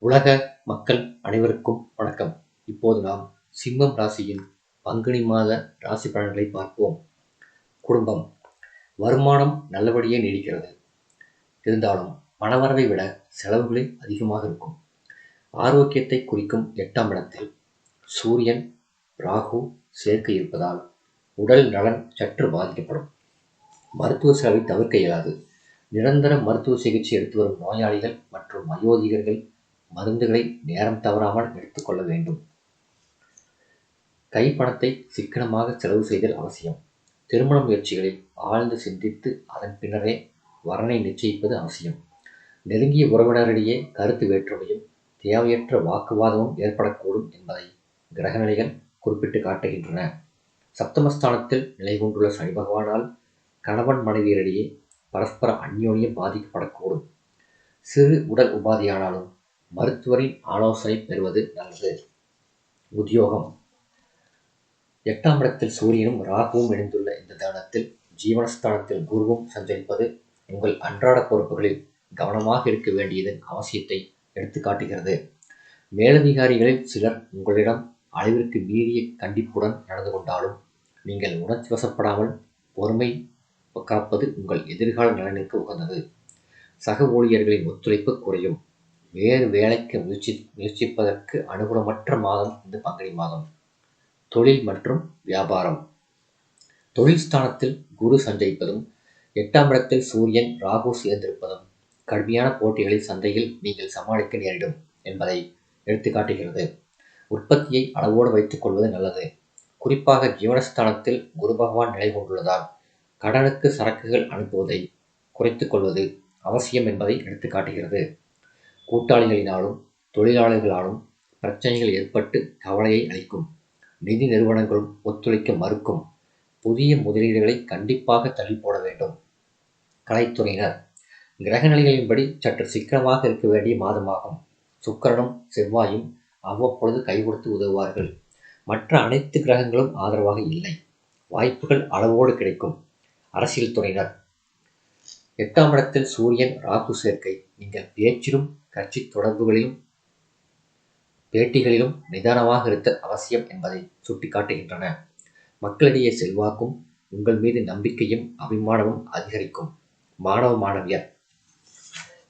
உலக மக்கள் அனைவருக்கும் வணக்கம். இப்போது நாம் சிம்மம் ராசியின் பங்குனி மாத ராசி பலன்களை பார்ப்போம். குடும்பம். வருமானம் நல்லபடியே நீடிக்கிறது. இருந்தாலும் பணவரவை விட செலவுகளே அதிகமாக இருக்கும். ஆரோக்கியத்தை குறிக்கும் 8ஆம் இடத்தில் சூரியன் ராகு சேர்க்கை இருப்பதால் உடல் நலன் சற்று பாதிக்கப்படும். மருத்துவ செலவை தவிர்க்க இயலாது. நிரந்தர மருத்துவ சிகிச்சை எடுத்து வரும் நோயாளிகள் மற்றும் வயோதிகர்கள் மருந்துகளை நேரம் தவறாமல் எடுத்துக்கொள்ள வேண்டும். கைப்பணத்தை சிக்கனமாக செலவு செய்தல் அவசியம். திருமண முயற்சிகளில் ஆழ்ந்து சிந்தித்து அதன் பின்னரே வரனை நிச்சயிப்பது அவசியம். நெருங்கிய உறவினரிடையே கருத்து வேற்றுமையும் தேவையற்ற வாக்குவாதமும் ஏற்படக்கூடும் என்பதை கிரகநிலைகள் குறிப்பிட்டு காட்டுகின்றன. சப்தமஸ்தானத்தில் நிலை கொண்டுள்ள சனி பகவானால் கணவன் மனைவியரிடையே பரஸ்பர அந்யோன்யம் பாதிக்கப்படக்கூடும். சிறு உடல் உபாதையானாலும் மருத்துவரின் ஆலோசனை பெறுவது நல்லது. உத்தியோகம். 8ஆம் இடத்தில் சூரியனும் ராகுவும் இணைந்துள்ள இந்த தருணத்தில் ஜீவனஸ்தானத்தில் குருவும் சஞ்சரிப்பது உங்கள் அன்றாட பொறுப்புகளில் கவனமாக இருக்க வேண்டியதன் அவசியத்தை எடுத்துக்காட்டுகிறது. மேலதிகாரிகளில் சிலர் உங்களிடம் அளவிற்கு மீறிய கண்டிப்புடன் நடந்து கொண்டாலும் நீங்கள் உணர்ச்சி வசப்படாமல் பொறுமை காப்பது உங்கள் எதிர்கால நலனுக்கு உகந்தது. சக ஊழியர்களின் ஒத்துழைப்பு குறையும். வேறு வேலைக்கு முயற்சிப்பதற்கு அனுகூலமற்ற மாதம் இந்த பங்குனி மாதம். தொழில் மற்றும் வியாபாரம். தொழில் ஸ்தானத்தில் குரு சஞ்சரிப்பதும் 8ஆம் இடத்தில் சூரியன் ராகு சேர்ந்திருப்பதும் கடுமையான போட்டிகளை சந்தையில் நீங்கள் சமாளிக்க நேரிடும் என்பதை எடுத்துக்காட்டுகிறது. உற்பத்தியை அளவோடு வைத்துக் கொள்வது நல்லது. குறிப்பாக ஜீவனஸ்தானத்தில் குரு பகவான் நிலை கொண்டுள்ளதால் கடனுக்கு சரக்குகள் அனுப்புவதை குறைத்துக் கொள்வது அவசியம் என்பதை எடுத்துக்காட்டுகிறது. கூட்டாளிகளினாலும் தொழிலாளர்களாலும் பிரச்சனைகள் ஏற்பட்டு கவலையை அளிக்கும். நிதி நிறுவனங்களும் ஒத்துழைக்க மறுக்கும். புதிய முதலீடுகளை கண்டிப்பாக தள்ளி போட வேண்டும். கலைத்துறையினர். கிரகநிலைகளின்படி சற்று சிக்கனமாக இருக்க வேண்டிய மாதமாகும். சுக்கிரனும் செவ்வாயும் அவ்வப்பொழுது கை கொடுத்து உதவுவார்கள். மற்ற அனைத்து கிரகங்களும் ஆதரவாக இல்லை. வாய்ப்புகள் அளவோடு கிடைக்கும். அரசியல் துறையினர். 8ஆம் இடத்தில் சூரியன் ராகு சேர்க்கை நீங்கள் பேச்சிலும் கட்சி தொடர்புகளிலும் பேட்டிகளிலும் நிதானமாக இருத்தல் அவசியம் என்பதை சுட்டிக்காட்டுகின்றன. மக்களிடையே செல்வாக்கும் உங்கள் மீது நம்பிக்கையும் அபிமானமும் அதிகரிக்கும். மாணவ மாணவியர்.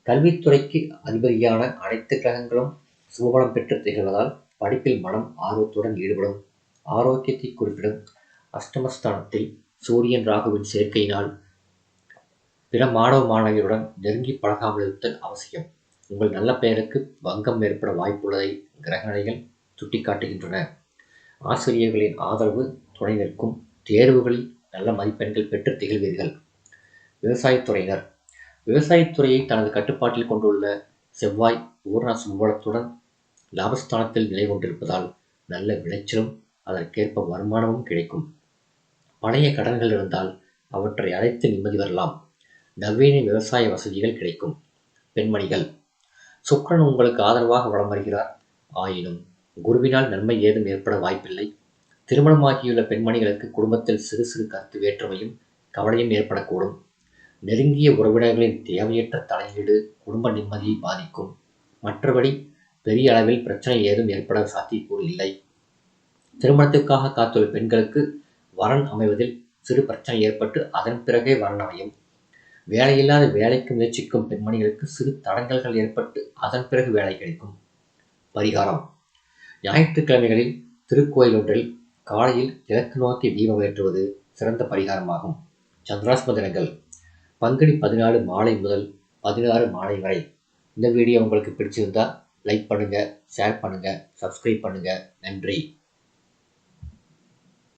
கல்வித்துறைக்கு அதிபதியான அனைத்து கிரகங்களும் சுபபலம் பெற்று திகழ்வதால் படிப்பில் மனம் ஆர்வத்துடன் ஈடுபடும். ஆரோக்கியத்தை குறிப்பிடும் அஷ்டமஸ்தானத்தில் சூரியன் ராகுவின் சேர்க்கையினால் பிற மாணவ மாணவியருடன் நெருங்கி பழகாமல் இருத்தல் அவசியம். உங்கள் நல்ல பெயருக்கு பங்கம் ஏற்பட வாய்ப்புள்ளதை கிரகநிலைகள் சுட்டிக்காட்டுகின்றன. ஆசிரியர்களின் ஆதரவு துணை நிற்கும். தேர்வுகளில் நல்ல மதிப்பெண்கள் பெற்று திகழ்வீர்கள். விவசாயத்துறையினர். விவசாயத்துறையை தனது கட்டுப்பாட்டில் கொண்டுள்ள செவ்வாய் பூர்ண சுபலத்துடன் லாபஸ்தானத்தில் நிலை கொண்டிருப்பதால் நல்ல விளைச்சலும் அதற்கேற்ப வருமானமும் கிடைக்கும். பழைய கடன்கள் இருந்தால் அவற்றை அடைத்து நிம்மதி வரலாம். நவீன விவசாய வசதிகள் கிடைக்கும். பெண்மணிகள். சுக்கிரன் உங்களுக்கு ஆதரவாக வலம் வருகிறார். ஆயினும் குருவினால் நன்மை ஏதும் ஏற்பட வாய்ப்பில்லை. திருமணமாகியுள்ள பெண்மணிகளுக்கு குடும்பத்தில் சிறு சிறு கருத்து வேற்றுமையும் கவலையும் ஏற்படக்கூடும். நெருங்கிய உறவினர்களின் தேவையற்ற தலையீடு குடும்ப நிம்மதியை பாதிக்கும். மற்றபடி பெரிய அளவில் பிரச்சனை ஏதும் ஏற்பட சாத்தியக்கூறு இல்லை. திருமணத்திற்காக காத்துள்ள பெண்களுக்கு வரன் அமைவதில் சிறு பிரச்சனை ஏற்பட்டு அதன் பிறகே வரன் அமையும். வேலையில்லாத வேலைக்கு முயற்சிக்கும் பெண்மணிகளுக்கு சிறு தடங்கல்கள் ஏற்பட்டு அதன் பிறகு வேலை கிடைக்கும். பரிகாரம். ஞாயிற்றுக்கிழமைகளில் திருக்கோயில் ஒன்றில் காலையில் கிழக்கு நோக்கி தீபம் ஏற்றுவது சிறந்த பரிகாரமாகும். சந்திராஷ்டம தினங்கள் பங்குனி 14 மாலை முதல் 16 மாலை வரை. இந்த வீடியோ உங்களுக்கு பிடிச்சிருந்தா லைக் பண்ணுங்க, ஷேர் பண்ணுங்க, சப்ஸ்கிரைப் பண்ணுங்க. நன்றி.